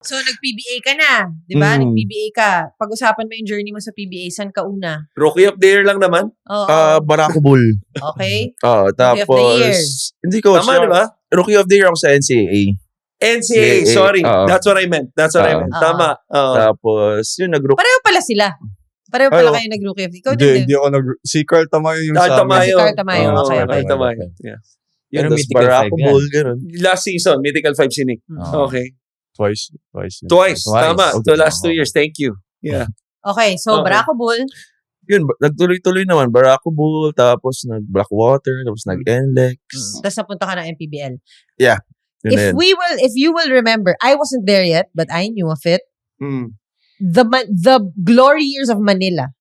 So, nag-PBA ka na, di ba? Mm. Nag-PBA ka. Pag-usapan mo yung journey mo sa PBA, saan ka una? Rookie of the year lang naman. Oo. Barako Bull. Okay. Tapos, of the year. hindi coach. Tama, di ba? Rookie of the year ako sa NCAA. NCAA, sorry. That's what I meant. Tama. Tapos, yun, nag-rookie. Pareho pala sila. Pareho pala kayo nag-rookie of the year. Ikaw din. Hindi ako si Carl Tamayo yung Carl sa amin. Tamayo. Si Carl Tamayo. Okay. Carl Tamayo. Yeah. Yun, Pero tapos Mythical Barako 5 yan. Bull, gano'n. Last season, Mythical 5 si Nick. Okay. Twice. Tama. Okay. The last 2 years. Thank you. Yeah. Okay, so Okay. Barako Bull. Yun, nagtuloy-tuloy naman. Barako Bull, tapos nag-Blackwater, tapos nag-NLEX. Tapos napunta ka ng MPBL. Yun na yun. If you will remember, I wasn't there yet, but I knew of it. Mm. The glory years of Manila.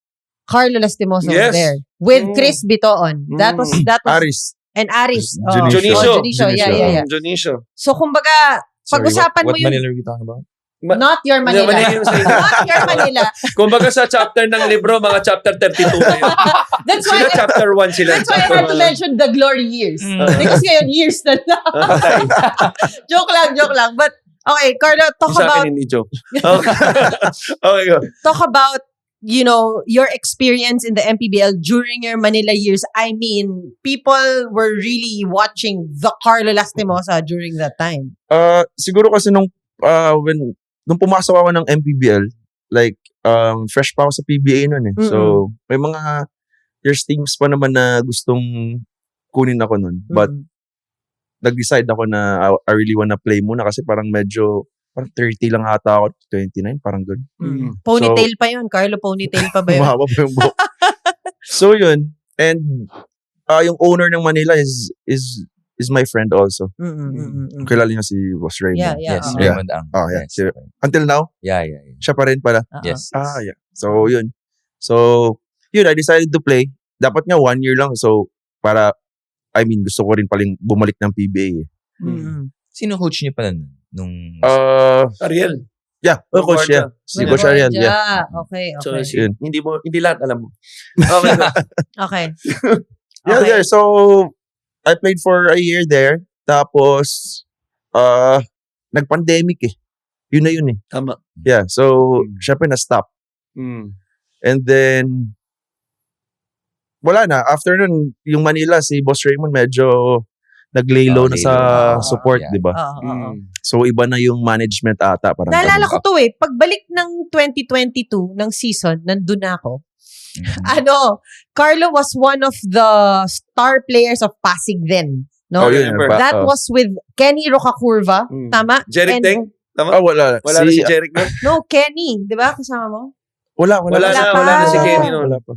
Carlo Lastimoso was Yes. there with Mm. Chris Bitoon. That was Aris. and Aris. Junicio. Junicio. Yeah. Junicio. So kumbaga, pag-usapan mo what yun. Manila are we talking about? Not your Manila. Manila yung sa inyo. Not your Manila. Kumbaga sa chapter ng libro, mga chapter 32 na yun. That's why Sila chapter 1 sila. That's why I had to mention the glory years. Because ngayon, years na na. Joke lang. But, okay, Carlo, talk Sa about akin hindi joke. Okay, go. talk about, you know, your experience in the MPBL during your Manila years. I mean, people were really watching the Carlo Lastimosa during that time. Siguro kasi nung pumasok ako ng MPBL, like, fresh pa ako sa PBA nun eh. So, may mga there's teams pa naman na gustong kunin ako nun. But, nag-decide ako na I really wanna play muna kasi parang 30 lang ata ako, 29, parang good. Ponytail pa yun. Carlo, ponytail pa ba yun? Mahaba pa yung buhok. So, yun. And, yung owner ng Manila is my friend also. Kilala niyo si Boss Raymond. Yeah. Yes, oo. Raymond Ang. Yeah. Yes. Until now, Yeah. siya pa rin pala. Yes. Yeah. So, yun. So, yun, I decided to play. Dapat nga 1 year lang. So, gusto ko rin paling bumalik ng PBA. Sino coach niyo pala nung... Ariel. Yeah, coach siya. Si Coach Ariel. Yeah. Okay. So, Yun. hindi lahat alam mo. Okay, go. Okay. Yeah, there. So, I played for a year there. Tapos, nag-pandemic eh. Yun na yun eh. Tama. Yeah, so, syempre na-stop. And then, wala na. After nun, yung Manila, si Boss Raymond medyo nag-lay low na sa support, yeah. di ba? Oo. So, iba na yung management ata. Parang Naalala ko to eh. Pagbalik ng 2022 ng season, nandun na ako. Carlo was one of the star players of Pasig then. No? Oh, yun. That was with Kenny Rocacurva. Tama? Jeric And- Teng? Tama? Wala. Wala na si Jeric na? No, Kenny. Di ba? Kasama mo? Wala Wala pa. na si Kenny noon. Wala pa.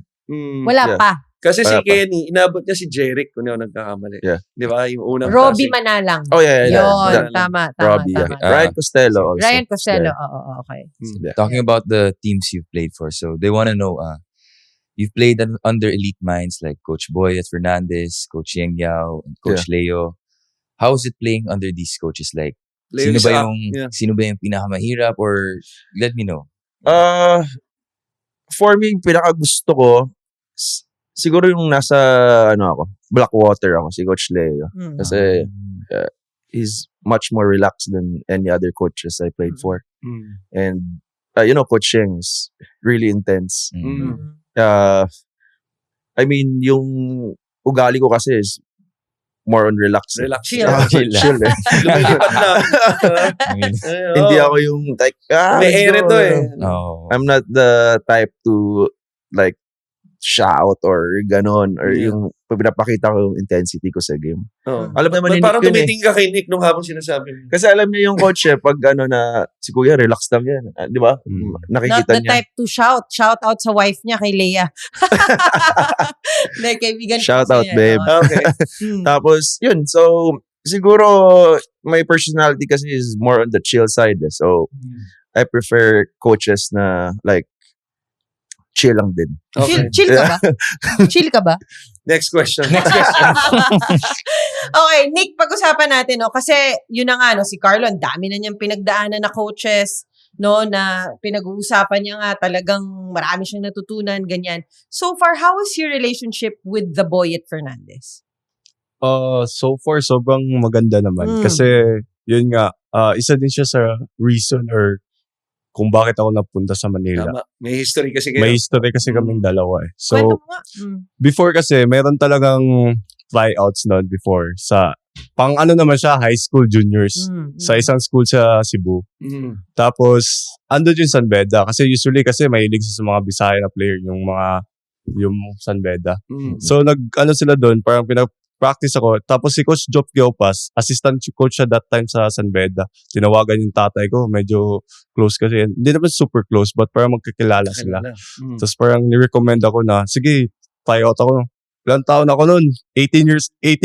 Wala Yeah. pa. Kasi si Wala pa. Kenny, inabot niya si Jeric kung hindi ako nagkakamali. Yeah. Di ba? Yung unang Robbie Pasig. Manalang. Oh, yeah. Yun. That- Tama. Robbie, yeah. Ryan Costello also. Ryan Costello. Yeah. Oo, okay. Yeah. Talking about the teams you've played for, so they want to know, you've played under elite minds like Coach Boyet Fernandez, Coach Yeng Yao, and Coach Leo. How is it playing under these coaches? Like, Leo sino Isaac. ba yung pinakamahirap, or let me know. For me, pinakagusto ko, siguro yung nasa, Blackwater ako, si Coach Leo. Kasi, he's much more relaxed than any other coaches I played for. And, Coach Yeng is really intense. Yung ugali ko kasi is more on relax. Relax. Chill. Chill eh. Lumilipad na. Hindi ako yung like, May let's ere go, to eh. Oh. I'm not the type to like shout or ganon or yung pinapakita ko yung intensity ko sa game. Alam naman ni Nick Parang yun eh. tumiting ka kay Nick nung habang sinasabi mo. Kasi alam niya yung coach eh, pag na si Kuya relax lang yan. Di ba? Not Nakikita the niya. type to shout. Shout out sa wife niya, kay Leia. Like, kaibigan ko Shout kasi out, yan. babe. Okay. Tapos, yun. So, siguro, my personality kasi is more on the chill side. Eh. So, I prefer coaches na like, chill lang din. Okay. Chill ka ba? Chill ka ba? Next question. Okay, Nick, pag-usapan natin, no? Kasi, yun na nga, no? Si Carlo, ang dami na niyang pinagdaanan na coaches, no? Na pinag-uusapan niya nga, talagang marami siyang natutunan, ganyan. So far, how is your relationship with the Boyet Fernandez? So far, sobrang maganda naman. Kasi, yun nga, isa din siya sa reason or kung bakit ako napunta sa Manila. Tama. May history kasi kayo. May history kasi kaming dalawa eh. Kwento So, mo nga. before kasi, meron talagang tryouts noon before sa, pang ano naman siya, high school juniors. Sa isang school sa Cebu. Tapos, andun yung San Beda. Kasi usually kasi mahilig sa mga Bisaya na player, yung San Beda. So, ano sila doon, parang practice ako. Tapos si Coach Job Giopas, assistant coach siya that time sa San Beda. Tinawagan yung tatay ko, medyo close kasi. Hindi naman super close, but parang magkakilala sila. Tapos parang ni-recommend ako na, sige, try out ako. Ilang taon ako noon? 18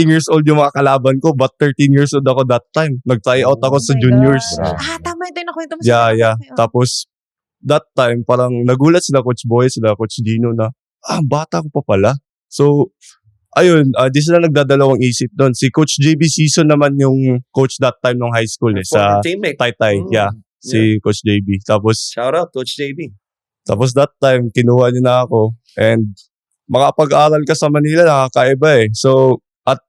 years old yung mga kalaban ko, but 13 years old ako that time. Nag-try out ako sa juniors. Tama ito yung nakwento mo Yeah. Tapos, that time, parang nagulat sila Coach Boy, sila Coach Dino na, bata ko pa pala. So, ayun, di sila nagdadalawang isip doon. Si Coach JB Season naman yung coach that time nung high school sa teammate. Taytay. Si Coach JB. Tapos, Shout out, Coach JB. Tapos that time, kinuha niya na ako. And makapag-aral ka sa Manila, nakakaiba eh. So, at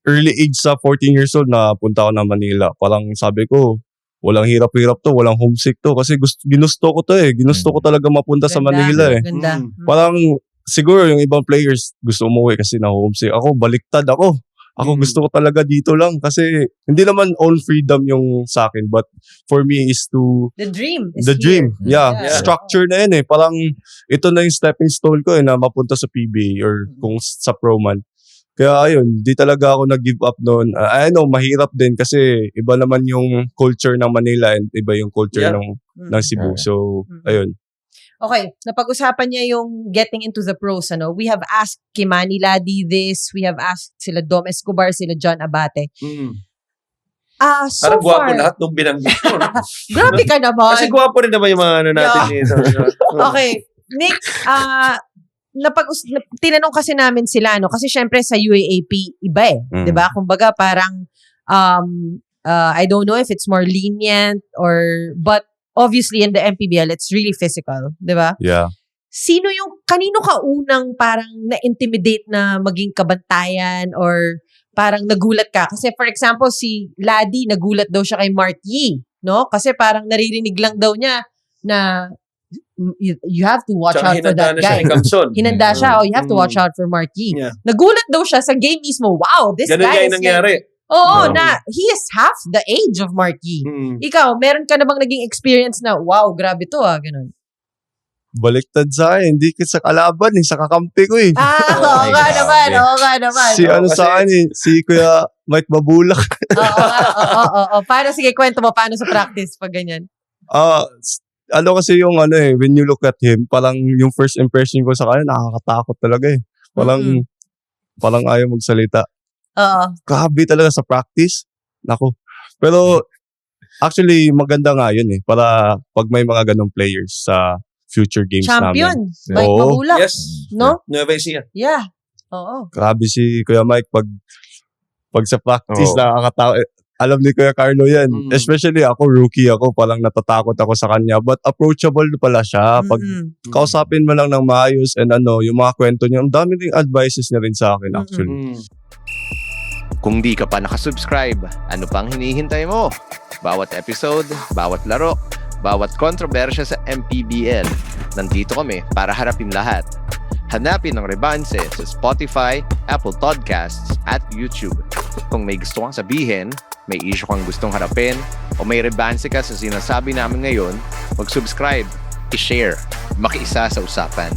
early age sa 14 years old, napunta ako na Manila. Parang sabi ko, walang hirap-hirap to, walang homesick to. Kasi ginusto ko to eh. Ginusto ko talaga mapunta sa Manila eh. Ganda. Parang, siguro yung ibang players gusto umuwi kasi na-homesick. Ako, baliktad ako. Ako gusto ko talaga dito lang kasi hindi naman all freedom yung sa akin, but for me is to The dream is the here. dream. Yeah. Yeah. Structure na yun eh. Parang ito na yung stepping stone ko na mapunta sa PBA or kung sa pro man. Kaya ayun, di talaga ako nag-give up noon. I know, mahirap din kasi iba naman yung culture ng Manila and iba yung culture ng Cebu. So, ayun. Okay, napag-usapan niya yung getting into the pros, ano? We have asked Kimani Ladi this, we have asked sila Dom Escobar, sila John Abate. So Parang gwapo far, lahat nung binanggit ko. grabe ka naman. Kasi gwapo rin naman yung mga ano natin dito. Okay, Nick, tinanong kasi namin sila, no? Kasi syempre sa UAAP, iba eh. 'Di ba? Kumbaga parang, I don't know if it's more lenient but obviously in the MPBL, it's really physical. 'Di ba? Yeah. Kanino ka unang parang na-intimidate na maging kabantayan or parang nagulat ka? Kasi for example, si Ladi, nagulat daw siya kay Mark Yee, no? Kasi parang naririnig lang daw niya na you have to watch out for that guy. Hinanda siya, you have to watch out for Mark Yee. Yeah. Nagulat daw siya sa game mismo. Wow, this Ganun guy yung is nangyari. Oo, na he is half the age of Mark Yee. Ikaw, meron ka na bang naging experience na, wow, grabe to ganun? Baliktad sa akin, hindi sa kalaban sa kakampi ko eh. Oo nga naman. Si sa akin si Kuya Mike Babulak. Oo. Paano, sige, kwento mo, paano sa practice pag ganyan? Kasi yung when you look at him, parang yung first impression ko sa kanya, nakakatakot talaga eh. Parang ayaw magsalita. Oo. Grabe talaga sa practice. Nako. Pero, actually, maganda nga yun eh. Para pag may mga ganong players sa future games Champion. namin. Mike Oo. Babulak. Yes. No? Nueva Ecija. Yeah. Oo. Grabe si Kuya Mike pag sa practice nakakatakot. Alam ni Kuya Carlo yan. Especially ako, rookie ako. Parang natatakot ako sa kanya. But approachable pala siya. Pag kausapin mo lang ng maayos and yung mga kwento niya, ang dami ring advices niya rin sa akin actually. Kung di ka pa nakasubscribe, ano pang hinihintay mo? Bawat episode, bawat laro, bawat kontrobersya sa MPBL, nandito kami para harapin lahat. Hanapin ang Rebanse sa Spotify, Apple Podcasts, at YouTube. Kung may gusto kang sabihin, may issue kang gustong harapin, o may Rebanse ka sa sinasabi namin ngayon, mag-subscribe, i-share, makiisa sa usapan.